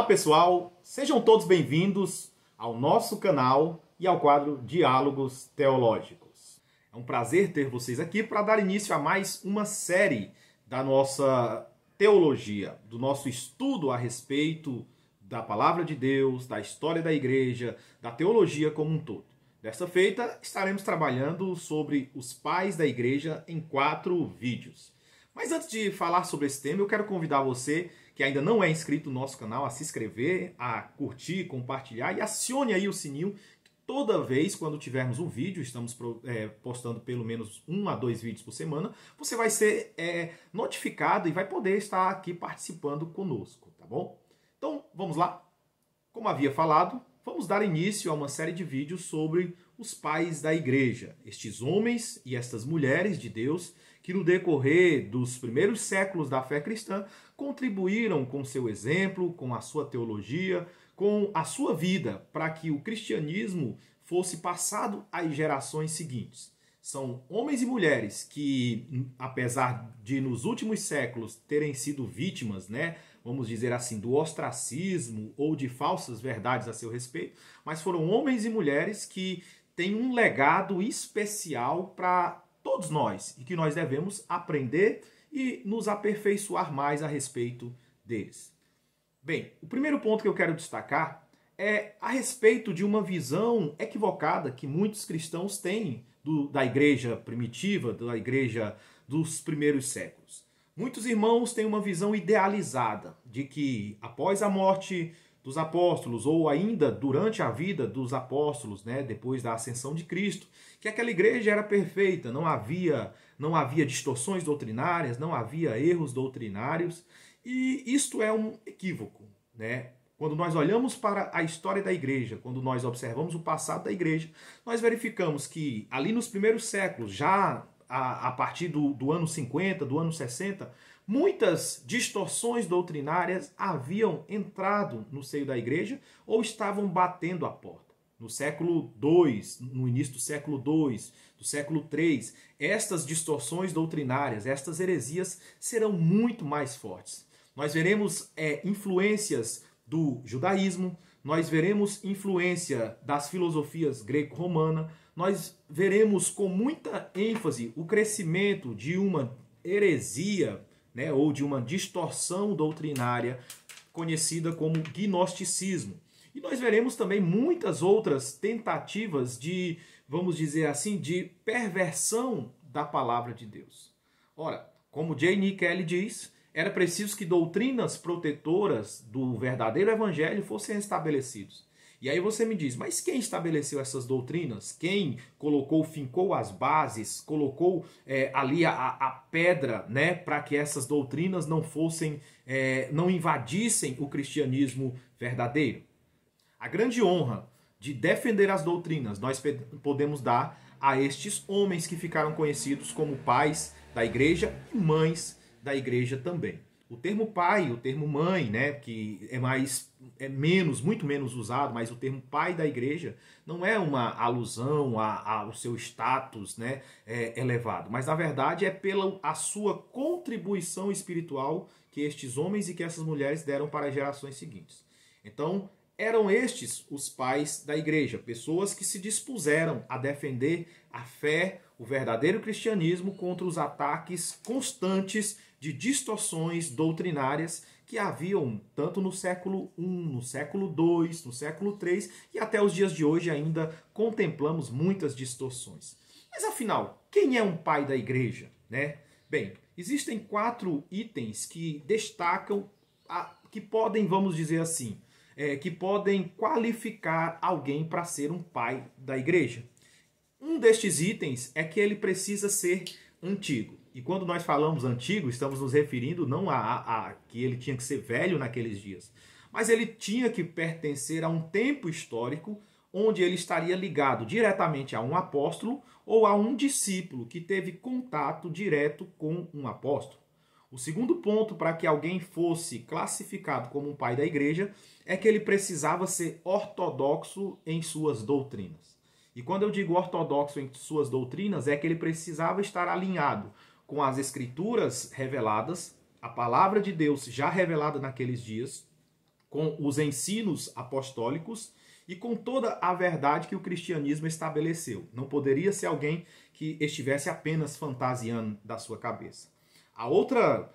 pessoal, sejam todos bem-vindos ao nosso canal e ao quadro Diálogos Teológicos. É um prazer ter vocês aqui para dar início a mais uma série da nossa teologia, do nosso estudo a respeito da Palavra de Deus, da história da Igreja, da teologia como um todo. Desta feita, estaremos trabalhando sobre os pais da Igreja em 4 vídeos. Mas antes de falar sobre esse tema, eu quero convidar você que ainda não é inscrito no nosso canal a se inscrever, a curtir, compartilhar e acione aí o sininho. Toda vez quando tivermos um vídeo, estamos postando pelo menos 1 a 2 vídeos por semana, você vai ser notificado e vai poder estar aqui participando conosco, tá bom? Então, vamos lá? Como havia falado, vamos dar início a uma série de vídeos sobre os pais da Igreja, estes homens e estas mulheres de Deus que no decorrer dos primeiros séculos da fé cristã contribuíram com seu exemplo, com a sua teologia, com a sua vida, para que o cristianismo fosse passado às gerações seguintes. São homens e mulheres que, apesar de nos últimos séculos terem sido vítimas, vamos dizer assim, do ostracismo ou de falsas verdades a seu respeito, mas foram homens e mulheres que têm um legado especial para todos nós e que nós devemos aprender e nos aperfeiçoar mais a respeito deles. Bem, o primeiro ponto que eu quero destacar é a respeito de uma visão equivocada que muitos cristãos têm da igreja primitiva, da igreja dos primeiros séculos. Muitos irmãos têm uma visão idealizada de que após a morte dos apóstolos, ou ainda durante a vida dos apóstolos, depois da ascensão de Cristo, que aquela igreja era perfeita, não havia distorções doutrinárias, não havia erros doutrinários, e isto é um equívoco, Quando nós olhamos para a história da igreja, quando nós observamos o passado da igreja, nós verificamos que ali nos primeiros séculos, já a partir do ano 50, do ano 60, muitas distorções doutrinárias haviam entrado no seio da igreja ou estavam batendo a porta. No século II, no início do século II, do século III, estas distorções doutrinárias, estas heresias serão muito mais fortes. Nós veremos influências do judaísmo, nós veremos influência das filosofias greco-romana, nós veremos com muita ênfase o crescimento de uma heresia, ou de uma distorção doutrinária conhecida como gnosticismo. E nós veremos também muitas outras tentativas de, vamos dizer assim, de perversão da palavra de Deus. Ora, como J.N. Kelly diz, era preciso que doutrinas protetoras do verdadeiro evangelho fossem estabelecidas. E aí você me diz, mas quem estabeleceu essas doutrinas? Quem fincou as bases, colocou ali a pedra, para que essas doutrinas não invadissem o cristianismo verdadeiro? A grande honra de defender as doutrinas nós podemos dar a estes homens que ficaram conhecidos como pais da igreja e mães da igreja também. O termo pai, o termo mãe, que muito menos usado, mas o termo pai da igreja não é uma alusão ao seu status elevado, mas na verdade é pela a sua contribuição espiritual que estes homens e que essas mulheres deram para as gerações seguintes. Então, eram estes os pais da igreja, pessoas que se dispuseram a defender a fé, o verdadeiro cristianismo contra os ataques constantes de distorções doutrinárias que haviam tanto no século I, no século II, no século III e até os dias de hoje ainda contemplamos muitas distorções. Mas afinal, quem é um pai da igreja? Bem, existem 4 itens que destacam, que podem, vamos dizer assim, que podem qualificar alguém para ser um pai da igreja. Um destes itens é que ele precisa ser antigo. E quando nós falamos antigo, estamos nos referindo não a que ele tinha que ser velho naqueles dias, mas ele tinha que pertencer a um tempo histórico onde ele estaria ligado diretamente a um apóstolo ou a um discípulo que teve contato direto com um apóstolo. O segundo ponto para que alguém fosse classificado como um pai da igreja é que ele precisava ser ortodoxo em suas doutrinas. E quando eu digo ortodoxo em suas doutrinas, é que ele precisava estar alinhado com as escrituras reveladas, a palavra de Deus já revelada naqueles dias, com os ensinos apostólicos e com toda a verdade que o cristianismo estabeleceu. Não poderia ser alguém que estivesse apenas fantasiando da sua cabeça. A outra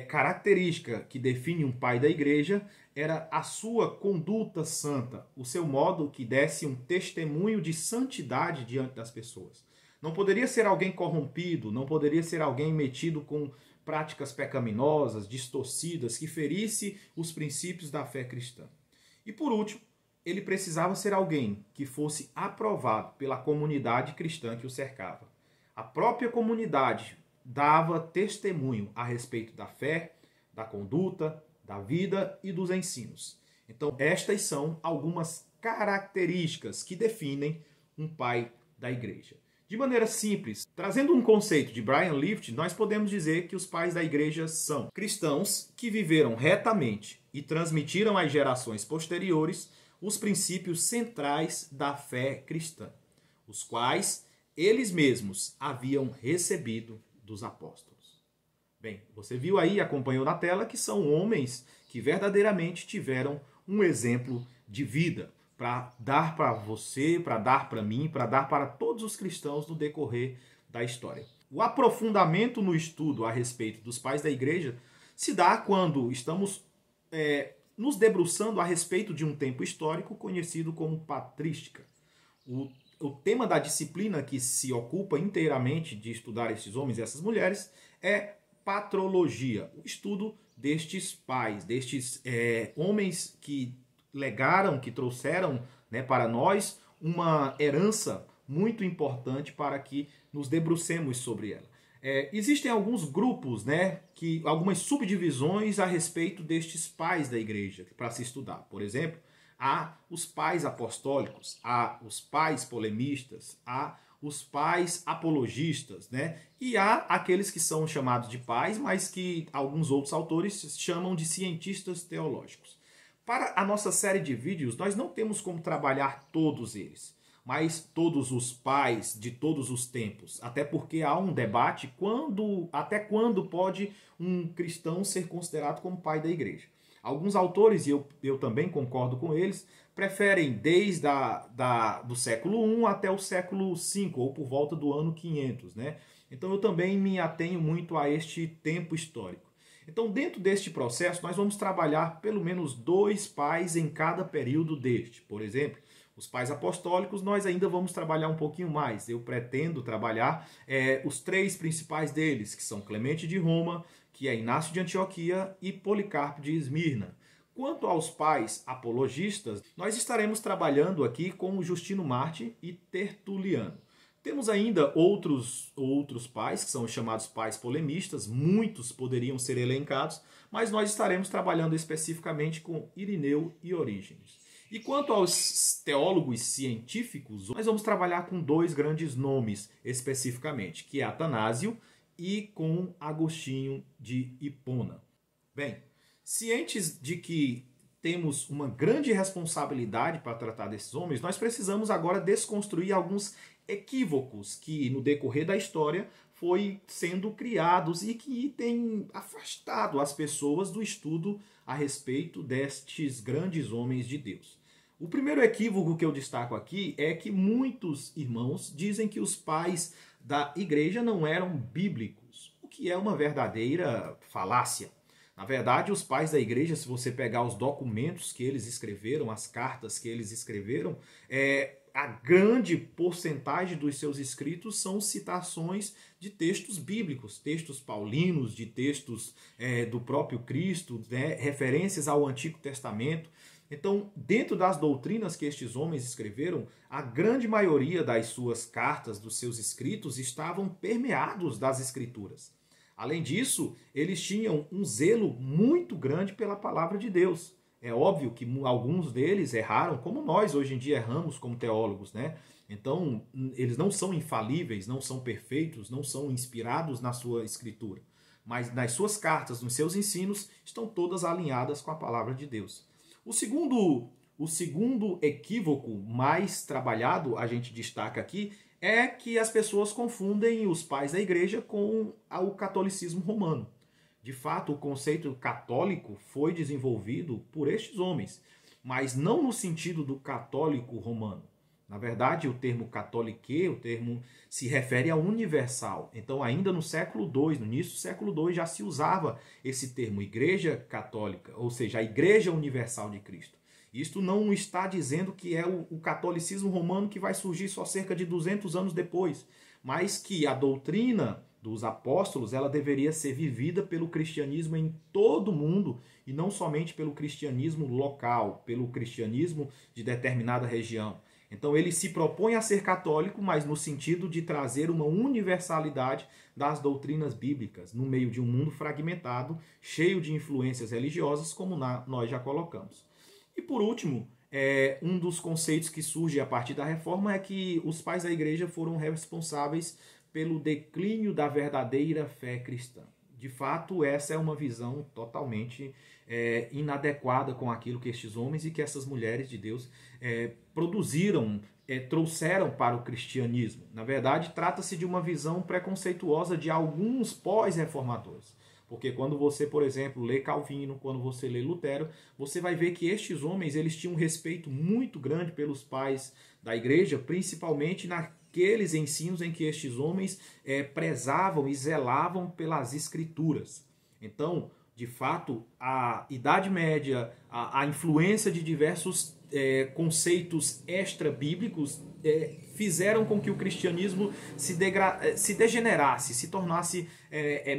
característica que define um pai da igreja era a sua conduta santa, o seu modo que desse um testemunho de santidade diante das pessoas. Não poderia ser alguém corrompido, não poderia ser alguém metido com práticas pecaminosas, distorcidas, que ferisse os princípios da fé cristã. E por último, ele precisava ser alguém que fosse aprovado pela comunidade cristã que o cercava. A própria comunidade dava testemunho a respeito da fé, da conduta, da vida e dos ensinos. Então, estas são algumas características que definem um pai da igreja. De maneira simples, trazendo um conceito de Brian Lift, nós podemos dizer que os pais da igreja são cristãos que viveram retamente e transmitiram às gerações posteriores os princípios centrais da fé cristã, os quais eles mesmos haviam recebido dos apóstolos. Bem, você viu aí, acompanhou na tela, que são homens que verdadeiramente tiveram um exemplo de vida para dar para você, para dar para mim, para dar para todos os cristãos no decorrer da história. O aprofundamento no estudo a respeito dos pais da igreja se dá quando estamos nos debruçando a respeito de um tempo histórico conhecido como patrística. O tema da disciplina que se ocupa inteiramente de estudar esses homens e essas mulheres é patrologia, o estudo destes pais, destes homens que legaram, que trouxeram para nós uma herança muito importante para que nos debrucemos sobre ela. Existem alguns grupos, algumas subdivisões a respeito destes pais da igreja para se estudar. Por exemplo, há os pais apostólicos, há os pais polemistas, há os pais apologistas, e há aqueles que são chamados de pais, mas que alguns outros autores chamam de cientistas teológicos. Para a nossa série de vídeos, nós não temos como trabalhar todos eles, mas todos os pais de todos os tempos, até porque há um debate até quando pode um cristão ser considerado como pai da igreja. Alguns autores, e eu também concordo com eles, preferem desde do século I até o século V, ou por volta do ano 500. Então eu também me atenho muito a este tempo histórico. Então, dentro deste processo, nós vamos trabalhar pelo menos 2 pais em cada período deste. Por exemplo, os pais apostólicos, nós ainda vamos trabalhar um pouquinho mais. Eu pretendo trabalhar os 3 principais deles, que são Clemente de Roma, que é Inácio de Antioquia e Policarpo de Esmirna. Quanto aos pais apologistas, nós estaremos trabalhando aqui com Justino Marte e Tertuliano. Temos ainda outros pais, que são os chamados pais polemistas, muitos poderiam ser elencados, mas nós estaremos trabalhando especificamente com Irineu e Orígenes. E quanto aos teólogos científicos, nós vamos trabalhar com 2 grandes nomes especificamente, que é Atanásio e com Agostinho de Hipona. Bem, cientes de que temos uma grande responsabilidade para tratar desses homens, nós precisamos agora desconstruir alguns equívocos que no decorrer da história foi sendo criados e que têm afastado as pessoas do estudo a respeito destes grandes homens de Deus. O primeiro equívoco que eu destaco aqui é que muitos irmãos dizem que os pais da igreja não eram bíblicos, o que é uma verdadeira falácia. Na verdade, os pais da igreja, se você pegar os documentos que eles escreveram, as cartas que eles escreveram, a grande porcentagem dos seus escritos são citações de textos bíblicos, textos paulinos, de textos do próprio Cristo, referências ao Antigo Testamento. Então, dentro das doutrinas que estes homens escreveram, a grande maioria das suas cartas, dos seus escritos, estavam permeados das Escrituras. Além disso, eles tinham um zelo muito grande pela palavra de Deus. É óbvio que alguns deles erraram, como nós hoje em dia erramos como teólogos, Então, eles não são infalíveis, não são perfeitos, não são inspirados na sua escritura. Mas nas suas cartas, nos seus ensinos, estão todas alinhadas com a palavra de Deus. O segundo equívoco mais trabalhado, a gente destaca aqui, é que as pessoas confundem os pais da igreja com o catolicismo romano. De fato, o conceito católico foi desenvolvido por estes homens, mas não no sentido do católico romano. Na verdade, o termo catholique, o termo se refere ao universal. Então, ainda no século II, no início do século II, já se usava esse termo, Igreja Católica, ou seja, a Igreja Universal de Cristo. Isto não está dizendo que é o catolicismo romano que vai surgir só cerca de 200 anos depois, mas que a doutrina dos apóstolos ela deveria ser vivida pelo cristianismo em todo o mundo e não somente pelo cristianismo local, pelo cristianismo de determinada região. Então ele se propõe a ser católico, mas no sentido de trazer uma universalidade das doutrinas bíblicas, no meio de um mundo fragmentado, cheio de influências religiosas, como nós já colocamos. E por último, um dos conceitos que surge a partir da reforma é que os pais da igreja foram responsáveis pelo declínio da verdadeira fé cristã. De fato, essa é uma visão totalmente inadequada com aquilo que estes homens e que essas mulheres de Deus produziram, trouxeram para o cristianismo. Na verdade, trata-se de uma visão preconceituosa de alguns pós-reformadores. Porque quando você, por exemplo, lê Calvino, quando você lê Lutero, você vai ver que estes homens eles tinham um respeito muito grande pelos pais da igreja, principalmente naqueles ensinos em que estes homens prezavam e zelavam pelas escrituras. Então, de fato, a Idade Média, a influência de diversos conceitos extra-bíblicos fizeram com que o cristianismo se degenerasse, se tornasse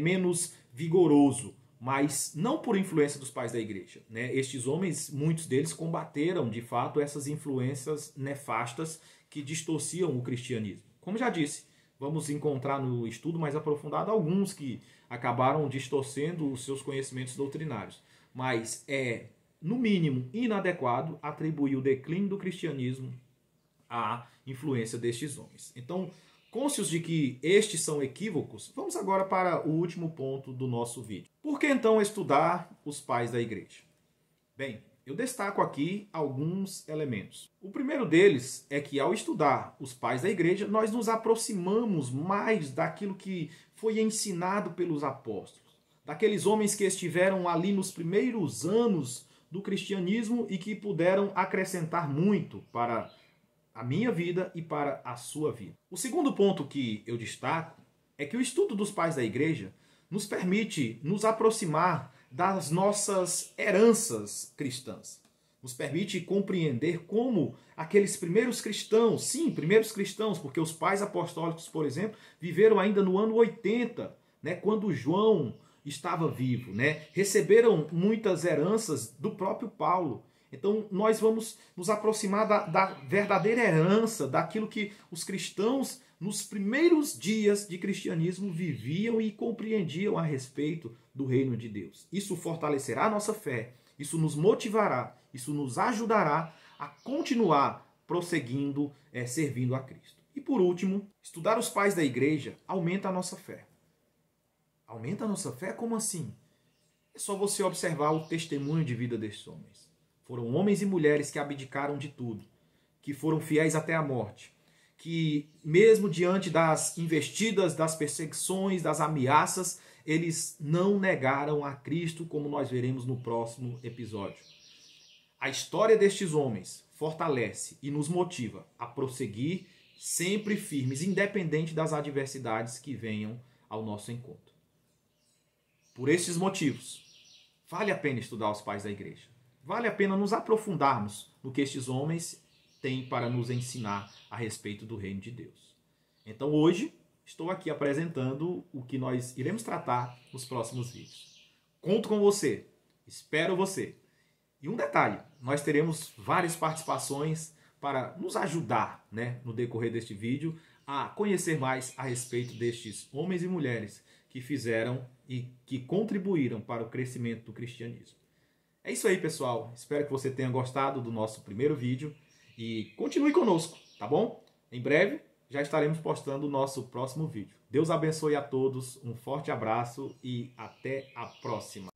menos vigoroso, mas não por influência dos pais da igreja, né? Estes homens, muitos deles combateram de fato essas influências nefastas que distorciam o cristianismo. Como já disse, vamos encontrar no estudo mais aprofundado alguns que acabaram distorcendo os seus conhecimentos doutrinários, mas no mínimo inadequado atribuir o declínio do cristianismo à influência destes homens. Então, cônscios de que estes são equívocos, vamos agora para o último ponto do nosso vídeo. Por que então estudar os pais da igreja? Bem, eu destaco aqui alguns elementos. O primeiro deles é que ao estudar os pais da igreja, nós nos aproximamos mais daquilo que foi ensinado pelos apóstolos, daqueles homens que estiveram ali nos primeiros anos do cristianismo e que puderam acrescentar muito para a minha vida e para a sua vida. O segundo ponto que eu destaco é que o estudo dos pais da igreja nos permite nos aproximar das nossas heranças cristãs. Nos permite compreender como aqueles primeiros cristãos, sim, primeiros cristãos, porque os pais apostólicos, por exemplo, viveram ainda no ano 80, né, quando João estava vivo, né, receberam muitas heranças do próprio Paulo. Então, nós vamos nos aproximar da verdadeira herança, daquilo que os cristãos, nos primeiros dias de cristianismo, viviam e compreendiam a respeito do reino de Deus. Isso fortalecerá a nossa fé, isso nos motivará, isso nos ajudará a continuar prosseguindo, servindo a Cristo. E por último, estudar os pais da igreja aumenta a nossa fé. Aumenta a nossa fé? Como assim? É só você observar o testemunho de vida destes homens. Foram homens e mulheres que abdicaram de tudo, que foram fiéis até a morte, que mesmo diante das investidas, das perseguições, das ameaças, eles não negaram a Cristo, como nós veremos no próximo episódio. A história destes homens fortalece e nos motiva a prosseguir sempre firmes, independente das adversidades que venham ao nosso encontro. Por estes motivos, vale a pena estudar os pais da igreja. Vale a pena nos aprofundarmos no que estes homens têm para nos ensinar a respeito do reino de Deus. Então hoje estou aqui apresentando o que nós iremos tratar nos próximos vídeos. Conto com você, espero você. E um detalhe, nós teremos várias participações para nos ajudar, né, no decorrer deste vídeo a conhecer mais a respeito destes homens e mulheres que fizeram e que contribuíram para o crescimento do cristianismo. É isso aí, pessoal. Espero que você tenha gostado do nosso primeiro vídeo e continue conosco, tá bom? Em breve já estaremos postando o nosso próximo vídeo. Deus abençoe a todos, um forte abraço e até a próxima.